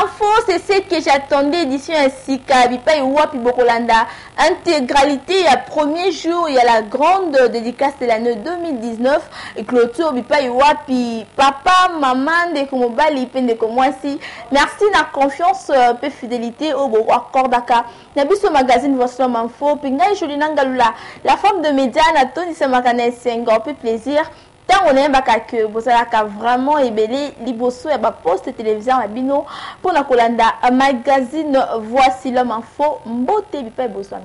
info, c'est ce que j'attendais édition Sika Bipa Wapi Bokolanda. Intégralité, il y a premier jour, il y a la grande dédicace de l'année 2019. Et clôture Bipa Wapi papa, maman, de Komobali, Pende Komwasi. Merci na confiance, peu fidélité au Bobo Akordaka. Nabiso magazine Voslom Info, Pinga Jolinangalula. La femme de médias, Natoni Samakane, c'est un grand peu plaisir. Tant on aime que vous avez vraiment ébélé liboso et poste télévision à bino pour la Kolanda un magazine voici l'homme info mbote bipa besoin.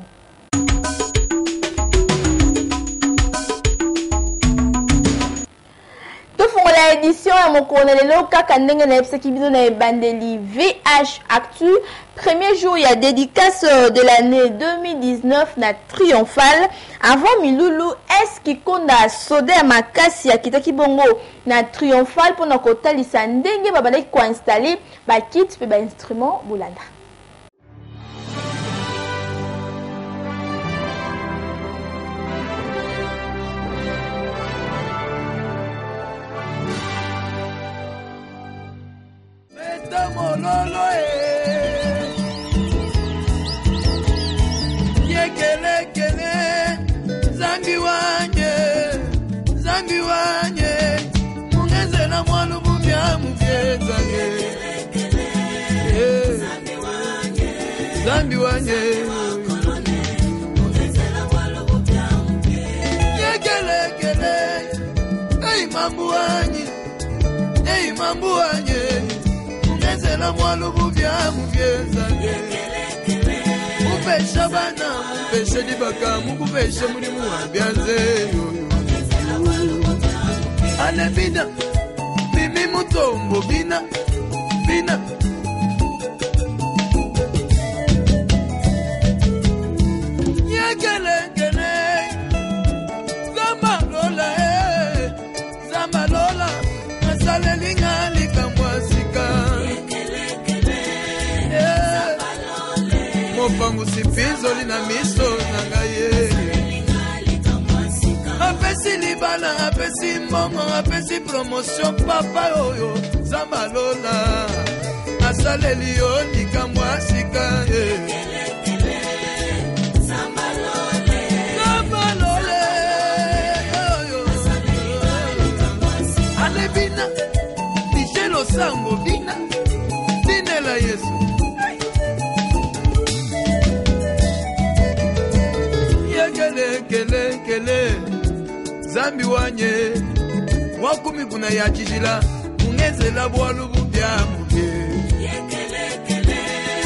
La édition à mon colonel kaka ndenge na epse ki bino na bandeli VH Actu. Premier jour, il y a dédicace de l'année 2019 na triomphal. Avant Miloulou, est-ce qui konda sode makasi ya kitaki bongo na triomphal pour na kotalisa ndenge babale ko installer ba kit pe ba instrument bulanda. Mololo yekele kele zambi wanye mungeze na mwalu bumya mugezange zambi wanye yekele kele ei mambu wanye la mwalu bubya mugezange mupesha bana mupesha dibaka mupesha muri muambyanze ale bina mimi mutombo bina yekelekele zamalola masalelingali kamwasika Mopangu sifizo lina miso nangaye apesi libala apesi mbongo apesi promotion papa oyo zamalola asaleli yo likamwasika zambalole oyo ale bina dijelo sango bina dinela Yesu kele zambi wanye wakumi kuna yachijila mungezela bwalu bubya muke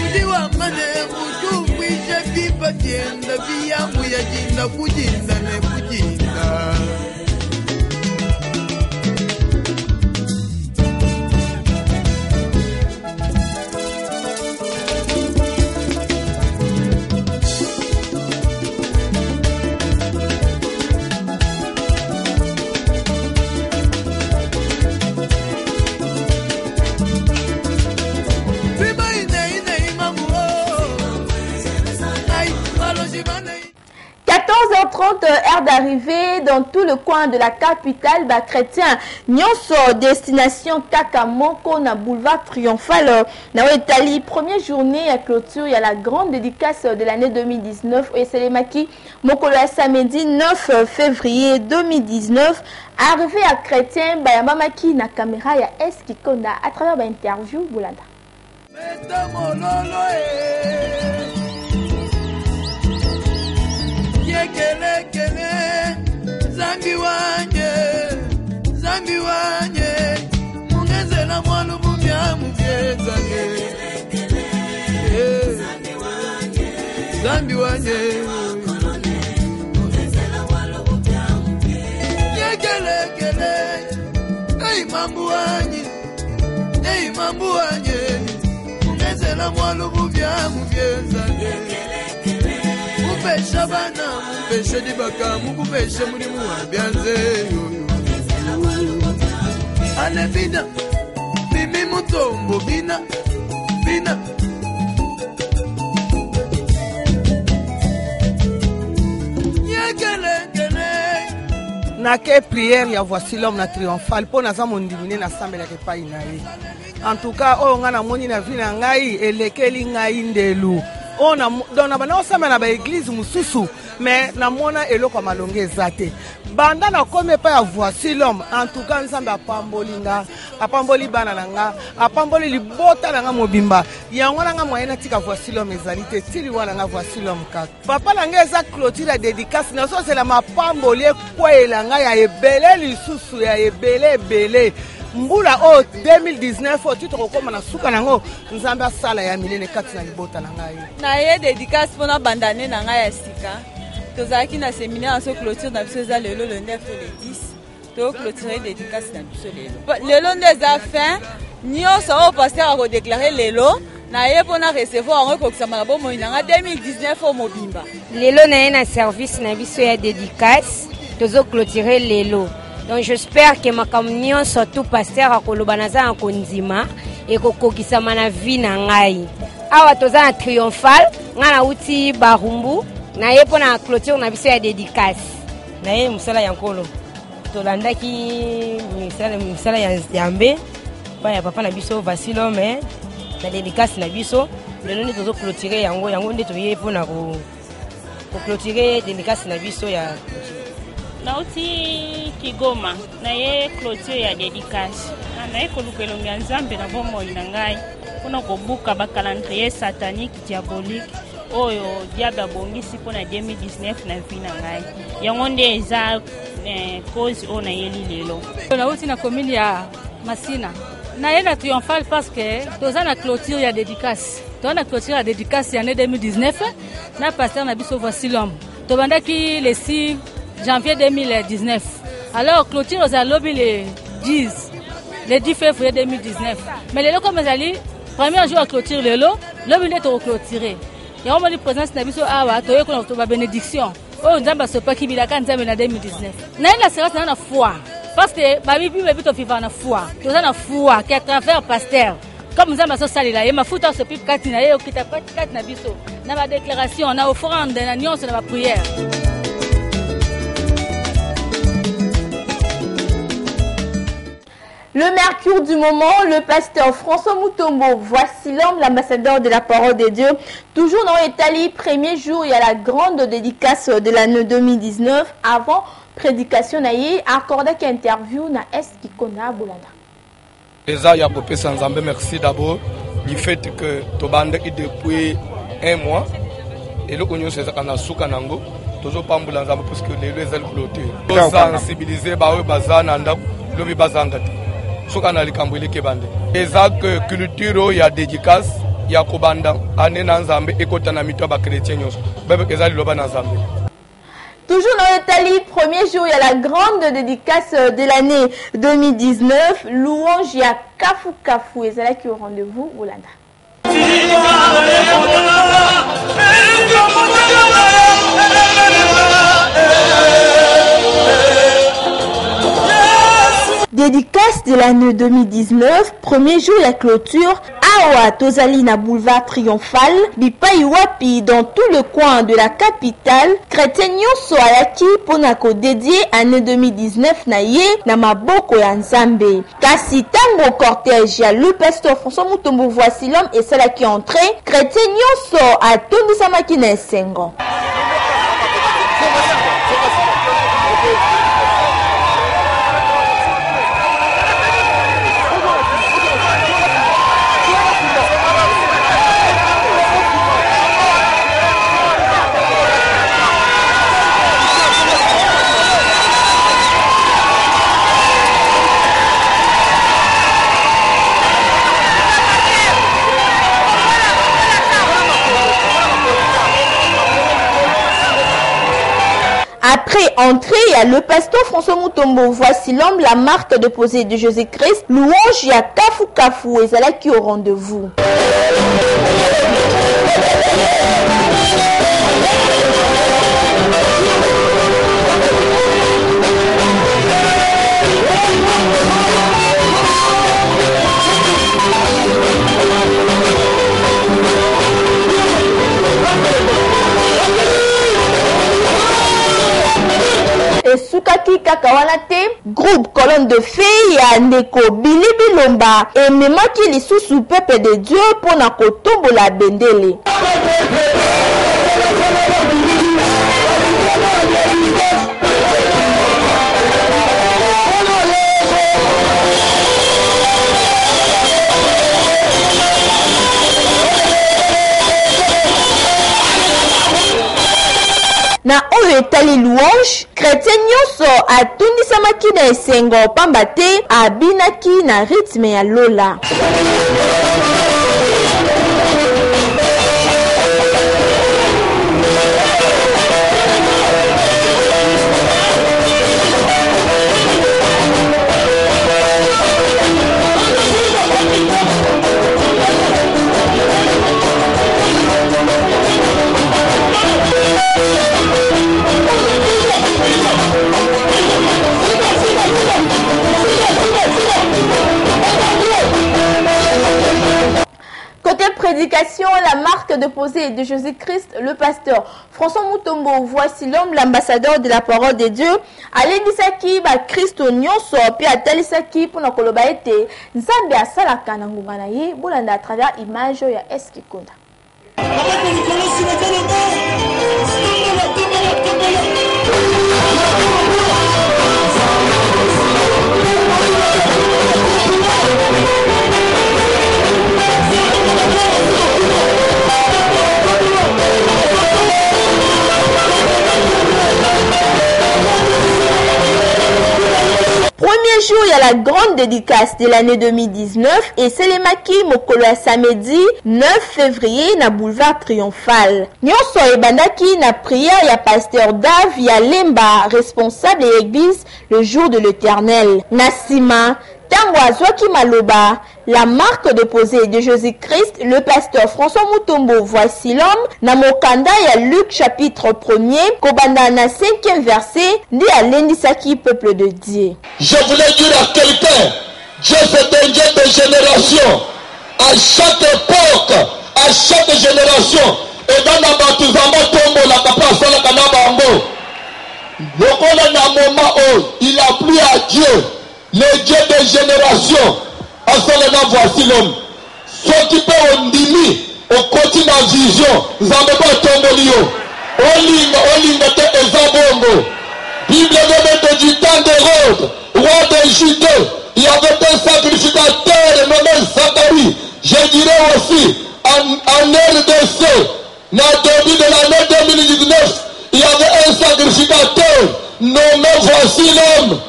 udiwa mane uju kwishe pipa tienda biyamu ya jinda kujinda ne kujinda heure d'arrivée dans tout le coin de la capitale chrétien nyonso destination Kakamoko na boulevard triomphal na Itali première journée à clôture il y a la grande dédicace de l'année 2019 et c'est les maki mokolo ya samedi 9 février 2019 arrivé à chrétien ba ya mamaki na caméra ya Eskikonda à travers ba interview Boulanda yekelekele zambi wanye mungezela mwalu bumya mugezange zambi wanye yekelekele ei mambu wanye mungezela mwalu bumya mugezange mupesha bana mupesha dibaka mupesha muri muambyanze ale bina mimi mutombo bina Nake prière ya voici l'homme na triomphal po naza mondimine na sambela ke pai na ye. En tout cas o nga na moni na vie na ngai elekeli ngai ndelu. On a dona bana osama ba église mususu mais na mona eloko malonge ezate. Banda na kome pa ya voici l'homme en tout cas nzambe apambolinga apamboli bana nanga apamboli libota nanga mobimba yango nanga moyena tika voici l'homme ezalité tili wana nga voici l'homme ka papa nanga eza clôture ya dédicace na so c'est la mapamboli kwela nga ya ebele lisusu ya ebele mbula o 2019 o titre kokoma na suka nango nzambe asala ya minene kati na libota na ngai na ye dédicace pona bandane na ngai ya sika tozalaki na séminaire so clôture na biso eza lelo le 9 le 10 to clôturer dédicace na biso lelo nde eza fin nyonso oyo pasteur akodéclare lelo na ye mpona recevoir yango ekokisama na bomoi na nga 2019 o mobimba lelo na ye na service na biso ya dédicace tozo clôturer lelo. Donc j'espère que makambo nyonso tout pasteur akoloba naza na kondima ekokokisama na vie na ngai. Awa toza na triomphal nga na uti barumbu na ye mpona clôture na biso ya dédicace. Na ye musala ya nkolo tolandaki misala ya nzambe pa ya papa na biso voici l'homme na dédicace na biso lelo nde tozo clôturer yango nde toye mpona ko clôturer dédicace na biso ya nauti Kigoma na ye clôture ya dédicace na ye koluka elongi ya nzambe na bomoi na ngai mpona kobuka bacalendrier satanique diabolique oyo diable abongisi mpona 2019 na vie na ngai yango nde eza cause oyo nayeli lelo nauti na commune ya Masina na ye na triomphal parce que toza na clôture ya dédicace toza na clôture ya dédicace ya année 2019 na pasteur na biso voici l'homme tobandaki le 6 janvier 2019. Alors, clôture aux lobby le 10 février 2019. Mais le lot comme les premier jour à clôture le lot est au clôturé. Il y a une présence de Nabiso Awa, tu as une bénédiction. Oh, nous avons pas qui bila quand nous avons 2019. Nous avons la séance dans la foi. Parce que ma Bible est vivre dans foi. Nous avons la foi qui à travers pasteur. Comme nous avons ça là, il m'a foutu ce pipe katina, il qui t'a pas katina biso. Dans ma déclaration, on a offrande, dans la nuance, dans ma prière. Le mercure du moment, le pasteur François Mutombo, voici l'homme, l'ambassadeur de la parole de Dieu. Toujours dans l'Italie, premier jour, il y a la grande dédicace de l'année 2019. Avant, prédication, naïe, accordé qu'interview, na est qui connaît Boulana. Déjà, il y a beaucoup de merci d'abord du fait que Tobande est depuis un mois. Et le Cognon, c'est un souka nango. Toujours pas Moulanzamba parce que les lois sont clôtures. Nous sensibiliser, bah, bazananda, l'obi bazangati. Sokana likambwili kebande eza que culture ya dédicace ya kobanda ane na nzambe ekota na mito ba chrétien nyonso bebe eza liloba na nzambe. Toujours dans l'Italie, premier jour, il y a la grande dédicace de l'année 2019. Louange ya Kafu Kafu et c'est là qui au rendez-vous Oulanda. Dédicace de l'année 2019, premier jour la clôture, Awa Tozali na boulevard Triomphal, Bipai Wapi dans tout le coin de la capitale, chrétien nyonso alaki ponako dédié année 2019 na ye na maboko ya Nzambe. Kasi tango cortège ya le pasteur François Mutombo voici l'homme et celle qui est entré, chrétien nyonso a tondisamaki na esengo. Après entrée, il y a le pasteur François Mutombo. Voici l'homme, la marque déposée de Jésus-Christ. Louange, il y a Kafu Kafu et c'est là qui au rendez-vous. Et esukaki kaka wana te, groupe colonne de feu ya ndeko Billy Bilomba ememaki lisusu peuple de Dieu mpona kotombola bendele. Na oyo etali louange, chrétien nyonso atundisamaki na esengo pamba te abinaki na rythme ya lola. Côté prédication, la marque de posée de Jésus-Christ, le pasteur François Mutombo, voici l'homme, l'ambassadeur de la parole de Dieu. Alendisaki ba Christo nyonso puis atalisaki pour na koloba ete Nzambe asalaka na ngunga na ye bolanda à travers image ya Eskikunda. Premier jour, il y a la grande dédicace de l'année 2019 et c'est le maki mokolo ya samedi 9 février na boulevard Triomphal. Nyonso ebandaki na prière ya pasteur Dav ya Lemba, responsable de l'église le jour de l'Éternel. Nasima tango azwaki maloba, la marque de posée de Jésus-Christ, le pasteur François Mutombo, voici l'homme, na mokanda ya Luc chapitre 1er, kobanda na 5e verset, ndi alendisaki peuple de Dieu. Je voulais dire à quelqu'un, Dieu c'est un Dieu de génération, à chaque époque, à chaque génération, et dans la baptisama tombo la kapasa la kanabambo. Lokola na moment où il a plu à Dieu, le Dieu de génération, à cela voici l'homme. Ceux qui peuvent ondimi, au côté de vision, zambeba tombolio, olinga te ezabongo. Bible de du temps d'Hérode, roi de Judée, il y avait un sacrificateur nommé Zacharie. Je dirais aussi, en RDC, dans le début de l'année 2019, il y avait un sacrificateur nommé voici l'homme.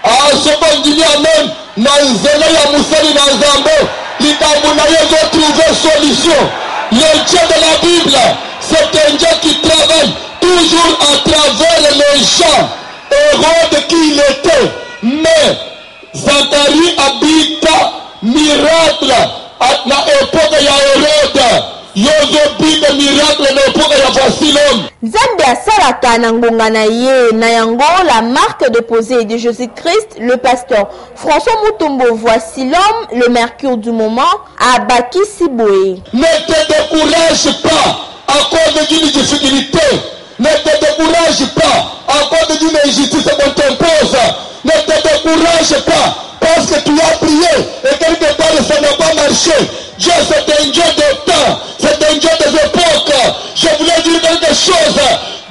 Ah, ce qu'on dit même, Nanzela ya Moussali Nanzambo, l'Itamounaye veut trouver solution. Le Dieu de la Bible, c'est un Dieu qui travaille toujours à travers les gens. Hérode qui il était, mais Zacharie habita miracle à l'époque de Hérode. Yozo miracle na époque ya voici l'homme. Nzambe asalaka na ngonga na ye na yango la marque de posée de Jésus-Christ, le pasteur François Mutombo, voici l'homme, le mercure du moment, Abaki Siboé. Ne te décourage pas à cause d'une difficulté. Ne te décourage pas à cause d'une injustice qu'on t'impose. Ne te décourage pas parce que tu as prié et quelque part ça n'a pas marché. Dieu c'est un Dieu de temps, c'est un Dieu des époques. Je voulais dire quelque chose.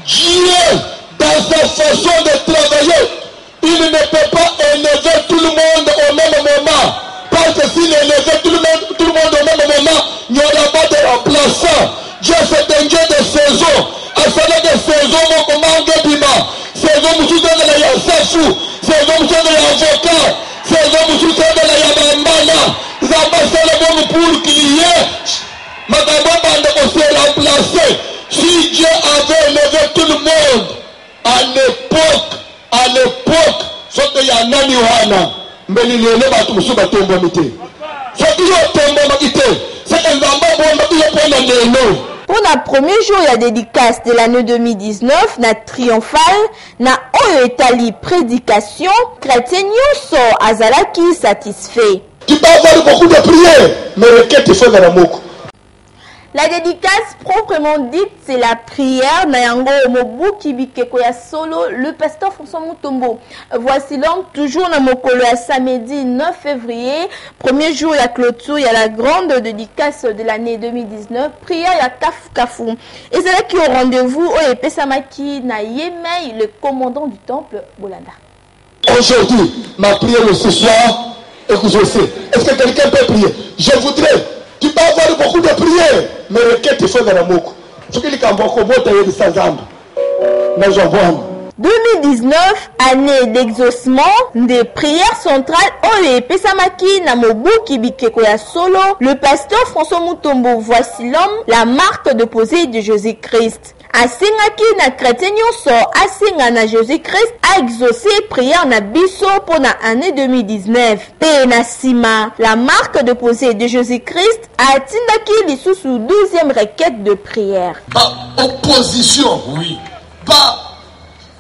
Dieu, dans sa façon de travailler, il ne peut pas élever tout le monde au même moment. Parce que s'il élevait tout le monde au même moment, il n'y aura pas de remplaçant. Dieu c'est un Dieu de saison. À cela de saison, mon commande bima. Saison, monsieur de la Yassafou. Saison, monsieur de l'avocat. Saison, monsieur de la Yabambana. Vous avez fait le pour qu'il y ait. Madame Bande s'est remplacé. Si Dieu avait élevé tout le monde, à l'époque, ce qu'il y a nani wana, mais il y a les bateaux sur bateau bomité. Ce qu'il y a tombé bomité, c'est un bambou bomité pour le néno. Pour le premier jour, il y a dédicace de l'année 2019, na triomphal, na oyo etali prédication, chrétien nyonso azalaki satisfait. Tu peux avoir beaucoup de prières, mais requête il faut dans la moko. La dédicace proprement dite, c'est la prière. Nayango Mobuki Bikeko ya solo, le pasteur François Mutombo. Voici l'homme toujours dans Mokolo à samedi 9 février. Premier jour, il y a clôture, il y a la grande dédicace de l'année 2019. Prière, il y a Kafu Kafu. Et c'est là qu'il y a au rendez-vous au Epesamaki na Yemei, le commandant du temple Bolanda. Aujourd'hui, ma prière ce soir, et que je sais, est-ce que quelqu'un peut prier? Je voudrais. Tu peux avoir beaucoup de prières, mais requête il faut dans la moko. Ce qui est quand on vote de sa zambe. Mais j'en vois. 2019, année d'exaucement des prières centrales Oye Pesamaki Namobuki Bikeko ya solo, le pasteur François Mutombo, voici l'homme, la marque de posée de Jésus-Christ. Asengaki na chrétien nyonso asenga na Jésus-Christ a exaucé prière na biso pour la année 2019. Pe na sima, la marque de posée de Jésus-Christ a tindaki lisusu 12e requête de prière. Pas opposition, oui. Pas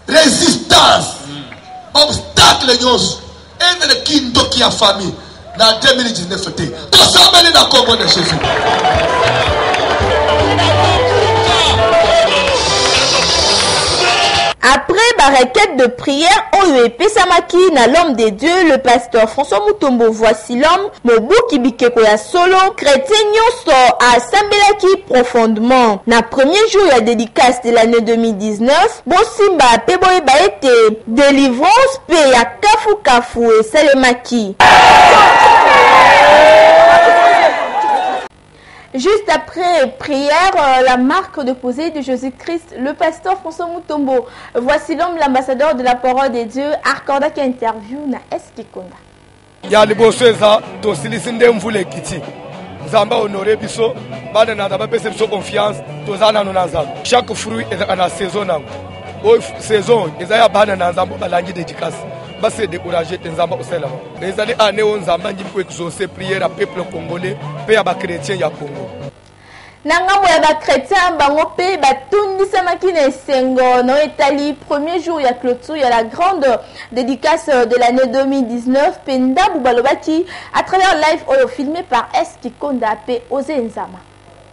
résistance, obstacle nyonso. Et le kindo qui a famille na 2019 te. Tout ça mène na Congo de Jésus. Après la requête de prière, Oye Pesamaki na l'homme de Dieu, le pasteur François Mutombo, voici l'homme, Mobuki Bikeko ya solo, chrétien nyonso a sambelaki profondément. Na premier jour la dédicace de l'année 2019, Bosimba pe boyeba ete délivrance pe ya Kafu Kafu et Salemaki. Juste après prière, la marque de posée de Jésus-Christ, le pasteur François Mutombo. Voici l'homme, l'ambassadeur de la parole de Dieu, Arcorda qui interview na Eskikonda. Ya liboseza to silisinde mvule kiti. Zamba honoré biso, bana na ba pese biso confiance, to zana no nazamba. Chaque fruit est en saison nango. O saison, ezaya bana na nzambo balangi dédicace. Ba se décourager nzamba osela. Les années année on nzamba ngi ko exaucer prière à peuple congolais, pe ya ba chrétien ya Congo. Nangambo ya ba chrétien bango pe batundisamaki na esengo no etali premier jour ya clôture ya la grande dédicace de l'année 2019 penda bubalobaki à travers live oyo filmé par Eskikonda pe Ozenzama.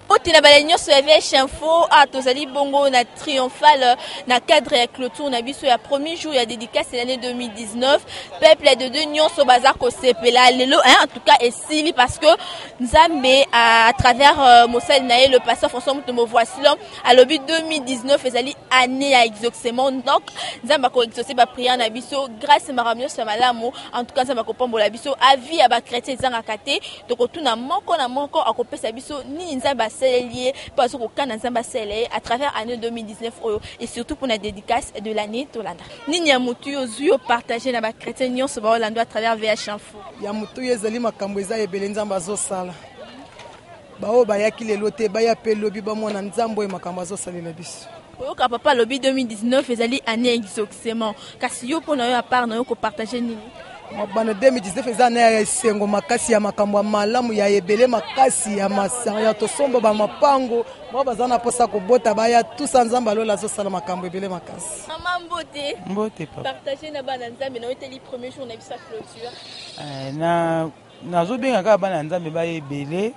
Otina balenyo so VH Info a tozali bongo na triomphal na cadre ya clôture na biso ya premier jour ya dédicace l'année 2019 peuple de deux nyon so bazar ko sepela lelo en tout cas esili parce que Nzambe à travers Mosel Naé le pasteur François Mutombo voici l'homme à l'obit 2019 ezali année à exaucement donc Nzamba ko exaucer ba prière na biso grâce maramio so malamu en tout cas Nzamba ko pambola biso avis ya ba chrétien zanga kate donc otuna moko na moko akopesa biso ni Nzamba lié parce qu'au Canada à travers l'année 2019 et surtout pour la dédicace de l'année Tolanda. Ninya mutu ozuyo partager na ba chrétien nyon so ba Orlando à travers VH Info. Ya mutu yezali makambo eza ebele nzamba zo sala. Ba o ba yaki lelo te ba ya pe lobi ba mona nzambo e makambo zo salela biso. Oyoka papa lobi 2019 ezali année exaucement. Kasi yo pona yo à part na yo ko partager nini? Mabana 2019 ezana ya esengo makasi ya makambo malamu ya ebele makasi ya masanga ya tosombo ba mapango mo bazana posa ko bota baya tusa nzamba lola zo sala makambo ebele makasi. Maman mbote. Mbote papa. Partager na bana nzambe na oteli premier jour na bisa clôture. Na zo benga ka bana nzambe ba ebele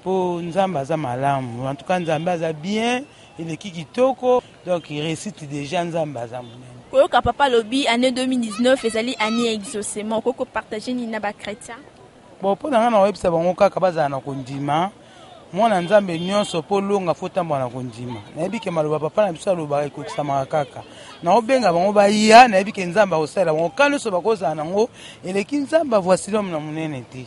po nzamba za malamu. En tout cas nzamba za bien, il est kitoko donc il récite déjà nzamba za munene. Koyoka papa lobi année 2019 ezali année exaucement koko partager ni na ba chrétien. Bon pour na na website bango kaka bazana na kondima. Mwana nzambe nyonso po longa fota mwana kondima. Na yebike maloba papa na biso loba ekokisa makaka. Na obenga bango ba ya na yebike nzamba osala bango kanu so bakoza nango eleki nzamba voici l'homme na munene te.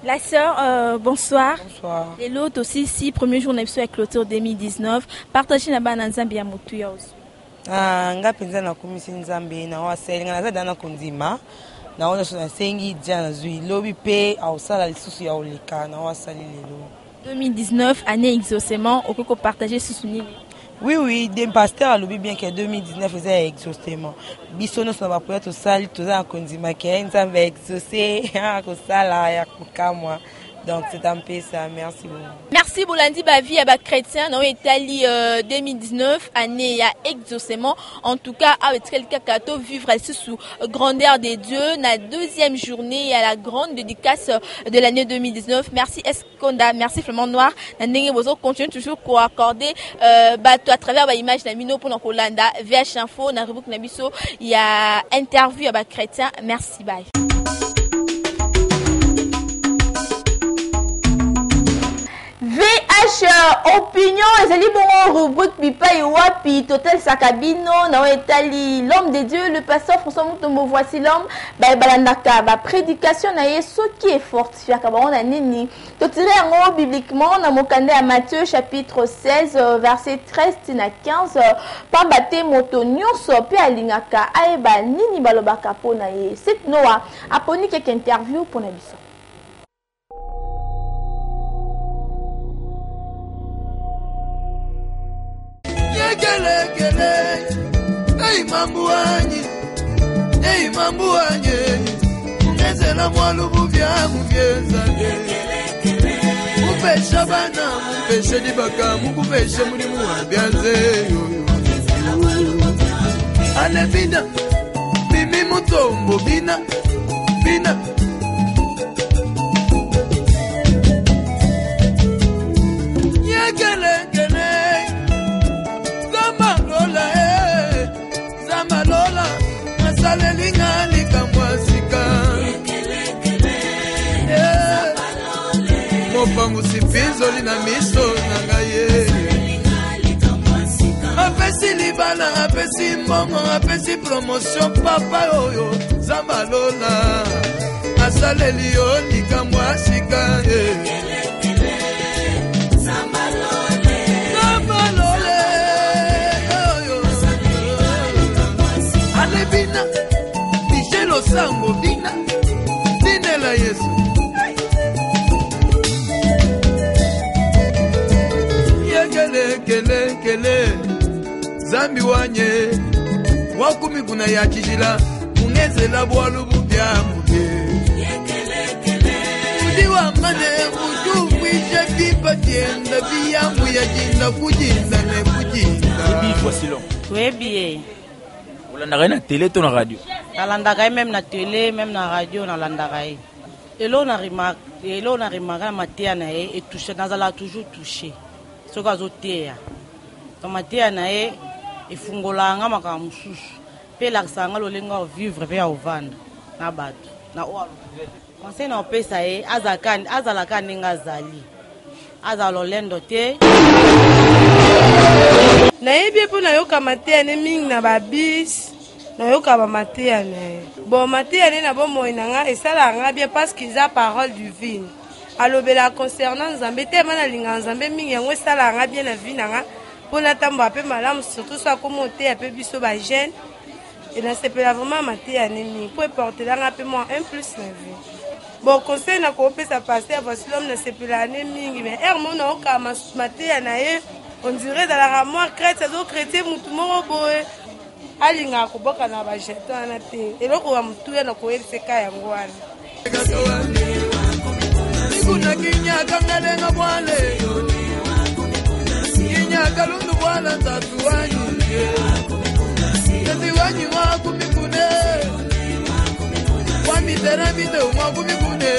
La sœur, bonsoir. Bonsoir. Et l'autre aussi, si premier jour na biso ya clôture 2019, partager na bana nzambe ya mutu ya ozo. Nga penza na komisi nzambe na waselinga na zada na kondima na ona so na sengi dia na zui lobi pe ausala lisusu ya oleka na wasali lelo 2019 année exaucement okoko partager susuni. Oui, des pasteurs lobi bien que 2019 faisait exaucement biso no so ba poeta sali toza na kondima ke nzambe exaucer ko sala ya kukamwa Donc c'est un peu ça, merci beaucoup. Merci Bolandi Bavi à chrétien dans Italie 2019 année à exaucement en tout cas avec quelqu'un qui vivre sous grandeur des dieux la deuxième journée à la grande dédicace de l'année 2019. Merci Esconda, merci Flamand Noir. Nandenge bozo continue toujours pour accorder bateau à travers ba image na mino pour Kolanda VH Info na rubrique na biso il y a interview à chrétien. Merci bye. VH opinion ezali bongo rubrique bipai wapi total sakabino na etali l'homme de Dieu le pasteur François Mutombo voici l'homme ba balandaka ba prédication na yeso qui est fortifié ka ba na nini to tirer en bibliquement na mokande à Matthieu chapitre 16 verset 13 na 15 pambate moto nyonso pe alingaka aeba nini balobaka pona ye c'est Noah aponi quelques interview pour na biso. Hey mambu wanye Ungezela mwalubu vya muvyeza Mupesha bana mupeshe dibaka Mukupeshe mulimu wa bianze Ale bina Mimi mutombo bina Bina Salelinga likamwasika Mopangu sifinzo lina miso nangaye Apesi libala, apesi mbongo, apesi promotion papa oyo Zambalola Asaleli yo likamwasika Bina, Michelo Sango, Bina, Dinela Yesu. Kele, Zambi wanye, wakumi kuna ya chijila, uneze la walubu bia muge. Udiwa mane, uju mwishe kipa tienda, bia muya jinda, kujinda ne kujinda. Ebi, voici l'homme. Oui, bien. Nalandaka na télé to na radio. Nalandaka même na télé, même na radio nalandaka. Et là on a remarqué matia na et touché nazala toujours touché. Ce que zotea. To matia na e fungolanga makamususu. Pe la sanga lo lenga vivre pe ovanda na bato. Na o. Conseil na pesa e azalaka ninga zali. Azalo lendo te. Na yebi po na yoka matea ne ming na babis na yoka ba matea ne bon matea ne na bo moinanga esala nga bien parce qu'ils a parole divine alobela concernant Nzambe te mana linga Nzambe mingi yango esala nga bien na vie nanga po na tamba pe malamu surtout ça comme te ape biso ba jeune et na sepela vraiment matea ne mingi po porter nga pe moi un plus na vie bon conseil na ko pesa passer voici l'homme na sepela ne mingi mais hermo na yoka matea na ye. On dirait dans la moi chrétien donc chrétien mutu moko boye alinga koboka na ba jeton na te eloko wa mutu ya na ko elseka yango wana Kuna kinya kangale na bwale Kinya kalundu bwala tatu wanyu Tati wanyu wa kumikune Wami tera video wa kumikune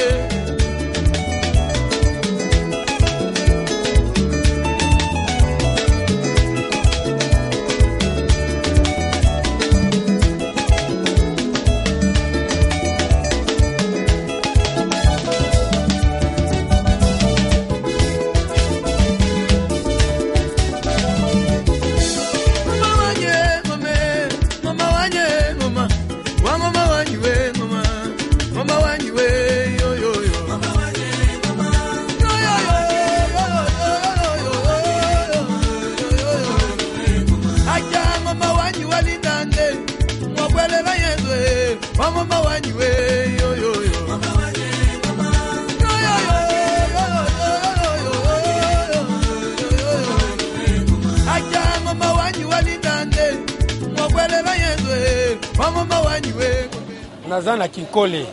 Nazana Kinkole.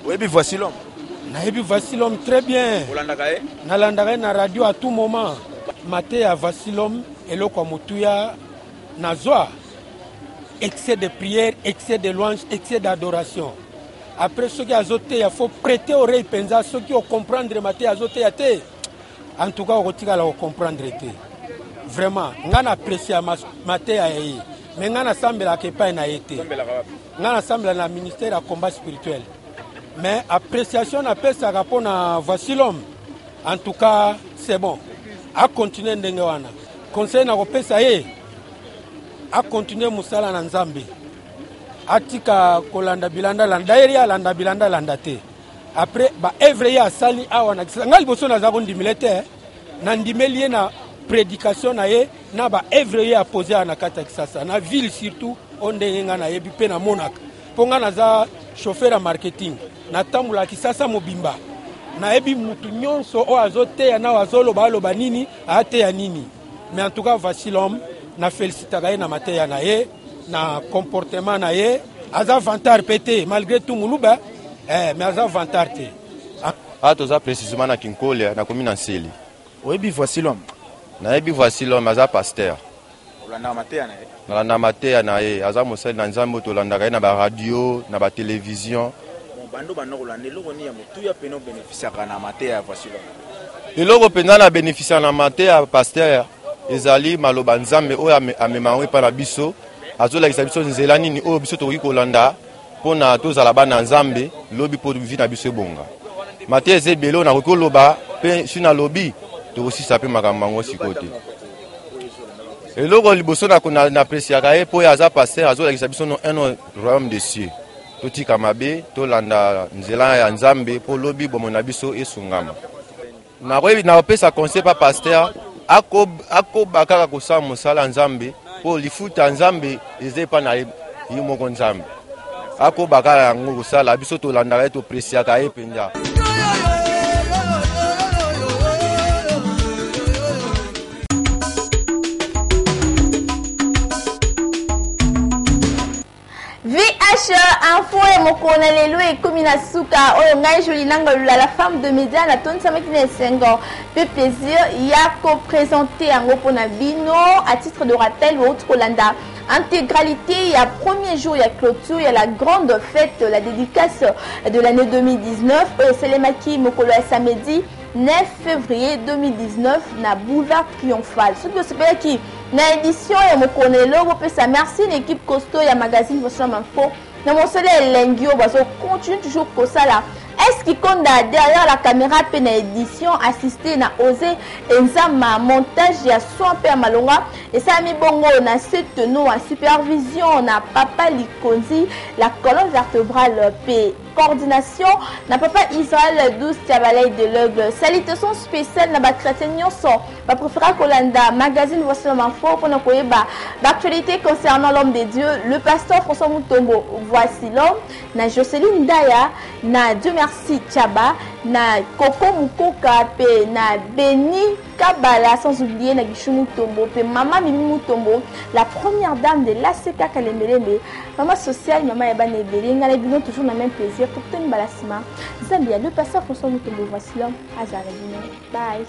Oui, puis voici l'homme. nayebi Vassilom très bien. Nalandaka na radio à tout moment. Maté à Vassilom eloko mutuya nazwa excès de prière, excès de louange, excès d'adoration. Après ceux qui azoté, il faut prêter oreille penza ceux qui ont comprendre maté azoté até. En tout cas on retika la comprendre été. Vraiment, ngana apprécier maté ayi. Mais ngana sambela ke pa na été. Ngana sambela na ministère à combat spirituel. Mais appréciation na pesa rapport na Vassilom. En tout cas, c'est bon. A continuer ndenge wana. Conseil na kopesa ye. A continuer musala na Nzambe. Atika kolanda bilanda landa area landa bilanda landa te. Après ba evre ya sali awa na ngali boso na zako ndimilete na ndimeli na prédication na ye na ba evre ya poser na kata kisasa na ville surtout onde nga na yebi pe na monaka. Ponga na za chauffeur à marketing na tambula kisasa mobimba. Na ebi mutu nyonso o azote na wazolo ba nini ate ya nini. Mais en tout cas Vassilom na félicitaka ye na mateya na ye na comportement na ye aza vantar pété malgré tout muluba mais aza vantar te. Toza précisément na Kinkole na commune Nseli. Oyebi Vassilom. Na ebi Vassilom aza pasteur. Olanda mateya na ye. Na mateya na ye aza mosali na Nzambe tolandaka ye na ba radio na ba télévision. Bando kolanda eloko ni ya mutuya peno bénéficiaka na mateya ya Vassilom. Eloko pena na bénéficier na mateya pasteur ezali maloba Nzambe oyo amemawe pa na biso azolakisa biso nzela nini oyo biso tokoki kolanda mpona tozala bana Nzambe lobi mpo vi na biso ebonga. Mateya eza ebele nakoki koloba mpe si na lobi tokosisa mpe makambo yango sikoyo te. Eloko liboso na apresiaka ye mpo oyo aza paster azolakisa biso un royaume de cieux. Totika mabe tolanda nzela ya Nzambe mpo lobi bomo na biso esungama. Nakoyebi napesa conseil pa paster akoba kaka kosala mosala Nzambe mpo lifuta Nzambe eza epa na ye moko Nzambe. Akoba kaka yango kosala biso tolandaka ye topresiaka ye mpenza. VH info et mokona lelo et komina suka oyo ngai joli nanga la femme de média na ton sama kine sengo fait plaisir ya ko présenter yango pona bino à titre de rappel autre Kolanda intégralité il y a premier jour il y a clôture il y a la grande fête la dédicace de l'année 2019 c'est les maki mokolo ya samedi 9 février 2019 na boulevard triomphal ce que c'est qui na édition ya mokonelo bopesa merci l'équipe costaud ya magazine Vassilom Info na mosala elengio bazo continue toujours kosala est-ce qu'il compte derrière la caméra pe na édition assister na osé enzama montage ya son pe malonga et ça mi bongo na cette no en supervision na papa Likonzi la colonne vertébrale pe coordination na papa Israël 12 Tiabalay de l'Aigle. Salutations spéciales na ba chrétien nyonso ba préféra Kolanda magazine Vassilom Info pour na koyeba d'actualité concernant l'homme de Dieu le pasteur François Mutombo voici l'homme na Jocelyne Daya na Dieu merci Tchaba na Koko Mukoka pe na Beni Kabala sans oublier na Gishu Mutombo pe maman Mimi Mutombo la première dame de l'ACK Kalemelembe maman sociale maman Ebane Belinga les bino toujours na même plaisir pour tenir balasima Zambia le pasteur François Mutombo voici l'homme Azarabine bye.